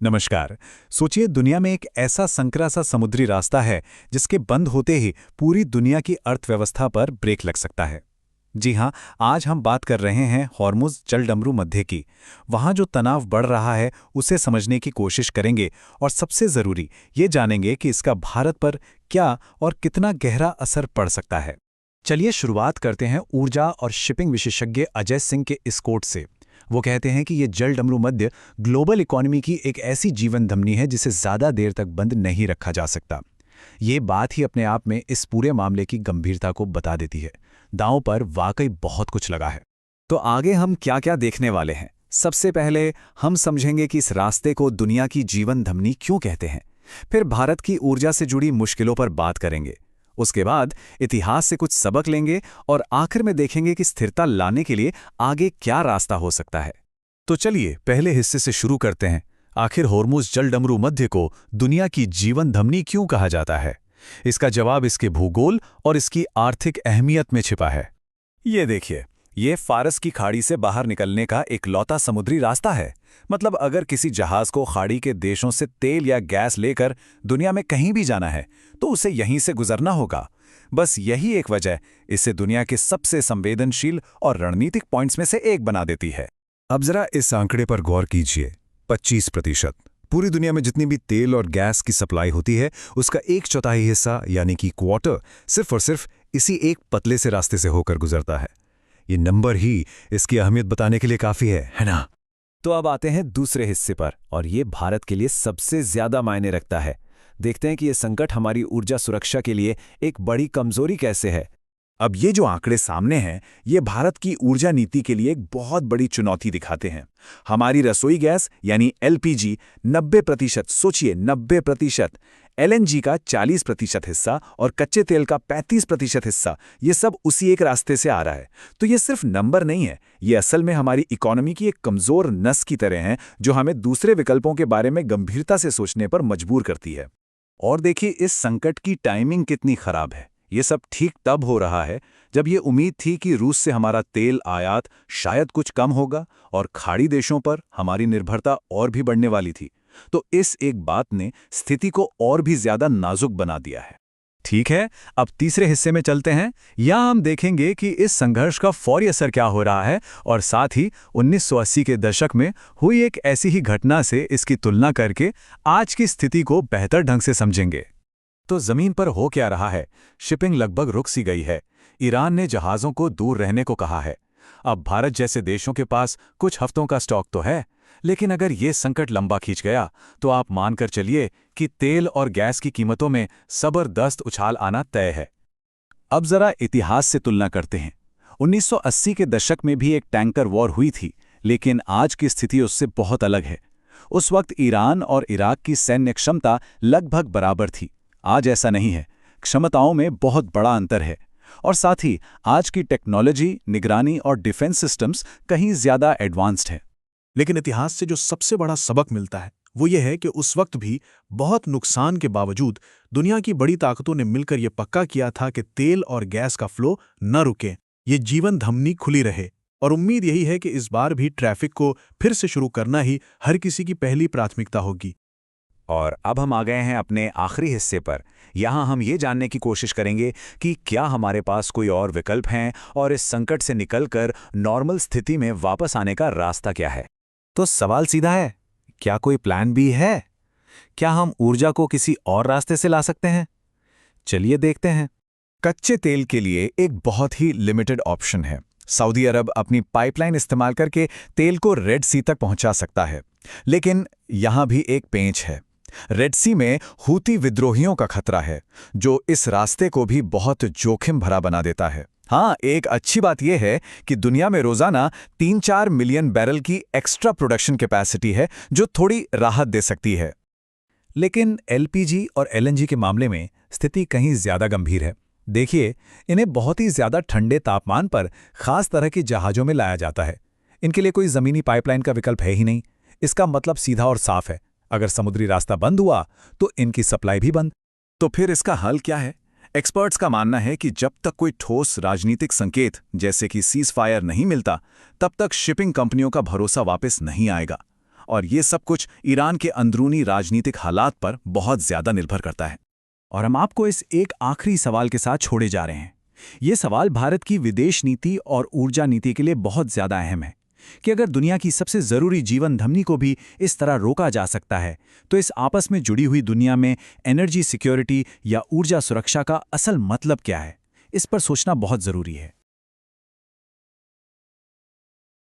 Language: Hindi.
नमस्कार। सोचिए दुनिया में एक ऐसा संकरा सा समुद्री रास्ता है जिसके बंद होते ही पूरी दुनिया की अर्थव्यवस्था पर ब्रेक लग सकता है। जी हाँ, आज हम बात कर रहे हैं हॉर्मुज़ जलडमरू मध्य की। वहाँ जो तनाव बढ़ रहा है उसे समझने की कोशिश करेंगे और सबसे ज़रूरी ये जानेंगे कि इसका भारत पर क्या और कितना गहरा असर पड़ सकता है। चलिए शुरुआत करते हैं ऊर्जा और शिपिंग विशेषज्ञ अजय सिंह के इस कोट से। वो कहते हैं कि ये जलडमरू मध्य ग्लोबल इकोनॉमी की एक ऐसी जीवन धमनी है जिसे ज़्यादा देर तक बंद नहीं रखा जा सकता। ये बात ही अपने आप में इस पूरे मामले की गंभीरता को बता देती है। दांव पर वाकई बहुत कुछ लगा है। तो आगे हम क्या क्या देखने वाले हैं? सबसे पहले हम समझेंगे कि इस रास्ते को दुनिया की जीवन धमनी क्यों कहते हैं। फिर भारत की ऊर्जा से जुड़ी मुश्किलों पर बात करेंगे। उसके बाद इतिहास से कुछ सबक लेंगे और आखिर में देखेंगे कि स्थिरता लाने के लिए आगे क्या रास्ता हो सकता है। तो चलिए पहले हिस्से से शुरू करते हैं। आखिर हॉर्मुज़ जलडमरू मध्य को दुनिया की जीवन धमनी क्यों कहा जाता है? इसका जवाब इसके भूगोल और इसकी आर्थिक अहमियत में छिपा है। ये देखिए, ये फारस की खाड़ी से बाहर निकलने का इकलौता समुद्री रास्ता है। मतलब अगर किसी जहाज को खाड़ी के देशों से तेल या गैस लेकर दुनिया में कहीं भी जाना है तो उसे यहीं से गुजरना होगा। बस यही एक वजह इसे दुनिया के सबसे संवेदनशील और रणनीतिक पॉइंट्स में से एक बना देती है। अब जरा इस आंकड़े पर गौर कीजिए। 25%। पूरी दुनिया में जितनी भी तेल और गैस की सप्लाई होती है उसका 1/4 हिस्सा यानी कि क्वार्टर सिर्फ और सिर्फ इसी एक पतले से रास्ते से होकर गुजरता है। ये नंबर ही इसकी अहमियत बताने के लिए काफी है ना? तो अब आते हैं दूसरे हिस्से पर, और ये भारत के लिए सबसे ज्यादा मायने रखता है। देखते हैं कि ये संकट हमारी ऊर्जा सुरक्षा के लिए एक बड़ी कमजोरी कैसे है। अब ये जो आंकड़े सामने हैं ये भारत की ऊर्जा नीति के लिए एक बहुत बड़ी चुनौती दिखाते हैं। हमारी रसोई गैस यानी एलपीजी 90%, सोचिए 90%, एलएनजी का 40% हिस्सा और कच्चे तेल का 35% हिस्सा, ये सब उसी एक रास्ते से आ रहा है। तो ये सिर्फ नंबर नहीं है, ये असल में हमारी इकोनॉमी की एक कमजोर नस की तरह है जो हमें दूसरे विकल्पों के बारे में गंभीरता से सोचने पर मजबूर करती है। और देखिए इस संकट की टाइमिंग कितनी खराब है। ये सब ठीक तब हो रहा है जब ये उम्मीद थी कि रूस से हमारा तेल आयात शायद कुछ कम होगा और खाड़ी देशों पर हमारी निर्भरता और भी बढ़ने वाली थी। तो इस एक बात ने स्थिति को और भी ज्यादा नाजुक बना दिया है। ठीक है, अब तीसरे हिस्से में चलते हैं। यहाँ हम देखेंगे कि इस संघर्ष का फौरी असर क्या हो रहा है और साथ ही 1980 के दशक में हुई एक ऐसी ही घटना से इसकी तुलना करके आज की स्थिति को बेहतर ढंग से समझेंगे। तो जमीन पर हो क्या रहा है? शिपिंग लगभग रुक सी गई है। ईरान ने जहाज़ों को दूर रहने को कहा है। अब भारत जैसे देशों के पास कुछ हफ्तों का स्टॉक तो है, लेकिन अगर ये संकट लंबा खींच गया तो आप मानकर चलिए कि तेल और गैस की कीमतों में जबरदस्त उछाल आना तय है। अब जरा इतिहास से तुलना करते हैं। 1980 के दशक में भी एक टैंकर वॉर हुई थी, लेकिन आज की स्थिति उससे बहुत अलग है। उस वक्त ईरान और इराक की सैन्य क्षमता लगभग बराबर थी। आज ऐसा नहीं है, क्षमताओं में बहुत बड़ा अंतर है। और साथ ही आज की टेक्नोलॉजी, निगरानी और डिफेंस सिस्टम्स कहीं ज्यादा एडवांस्ड है। लेकिन इतिहास से जो सबसे बड़ा सबक मिलता है वो ये है कि उस वक्त भी बहुत नुकसान के बावजूद दुनिया की बड़ी ताकतों ने मिलकर ये पक्का किया था कि तेल और गैस का फ्लो न रुके, ये जीवन धमनी खुली रहे। और उम्मीद यही है कि इस बार भी ट्रैफिक को फिर से शुरू करना ही हर किसी की पहली प्राथमिकता होगी। और अब हम आ गए हैं अपने आखिरी हिस्से पर। यहाँ हम ये जानने की कोशिश करेंगे कि क्या हमारे पास कोई और विकल्प हैं और इस संकट से निकलकर नॉर्मल स्थिति में वापस आने का रास्ता क्या है। तो सवाल सीधा है, क्या कोई प्लान बी है? क्या हम ऊर्जा को किसी और रास्ते से ला सकते हैं? चलिए देखते हैं। कच्चे तेल के लिए एक बहुत ही लिमिटेड ऑप्शन है। सऊदी अरब अपनी पाइपलाइन इस्तेमाल करके तेल को रेड सी तक पहुंचा सकता है, लेकिन यहां भी एक पेंच है। रेड सी में हूती विद्रोहियों का खतरा है, जो इस रास्ते को भी बहुत जोखिम भरा बना देता है। हाँ, एक अच्छी बात यह है कि दुनिया में रोजाना 3-4 मिलियन बैरल की एक्स्ट्रा प्रोडक्शन कैपेसिटी है, जो थोड़ी राहत दे सकती है। लेकिन एलपीजी और एलएनजी के मामले में स्थिति कहीं ज्यादा गंभीर है। देखिए, इन्हें बहुत ही ज्यादा ठंडे तापमान पर खास तरह की जहाजों में लाया जाता है। इनके लिए कोई जमीनी पाइपलाइन का विकल्प है ही नहीं। इसका मतलब सीधा और साफ है, अगर समुद्री रास्ता बंद हुआ तो इनकी सप्लाई भी बंद। तो फिर इसका हल क्या है? एक्सपर्ट्स का मानना है कि जब तक कोई ठोस राजनीतिक संकेत जैसे कि सीज फायर नहीं मिलता, तब तक शिपिंग कंपनियों का भरोसा वापस नहीं आएगा। और ये सब कुछ ईरान के अंदरूनी राजनीतिक हालात पर बहुत ज्यादा निर्भर करता है। और हम आपको इस एक आखिरी सवाल के साथ छोड़े जा रहे हैं। ये सवाल भारत की विदेश नीति और ऊर्जा नीति के लिए बहुत ज़्यादा अहम है कि अगर दुनिया की सबसे ज़रूरी जीवन धमनी को भी इस तरह रोका जा सकता है, तो इस आपस में जुड़ी हुई दुनिया में एनर्जी सिक्योरिटी या ऊर्जा सुरक्षा का असल मतलब क्या है, इस पर सोचना बहुत ज़रूरी है।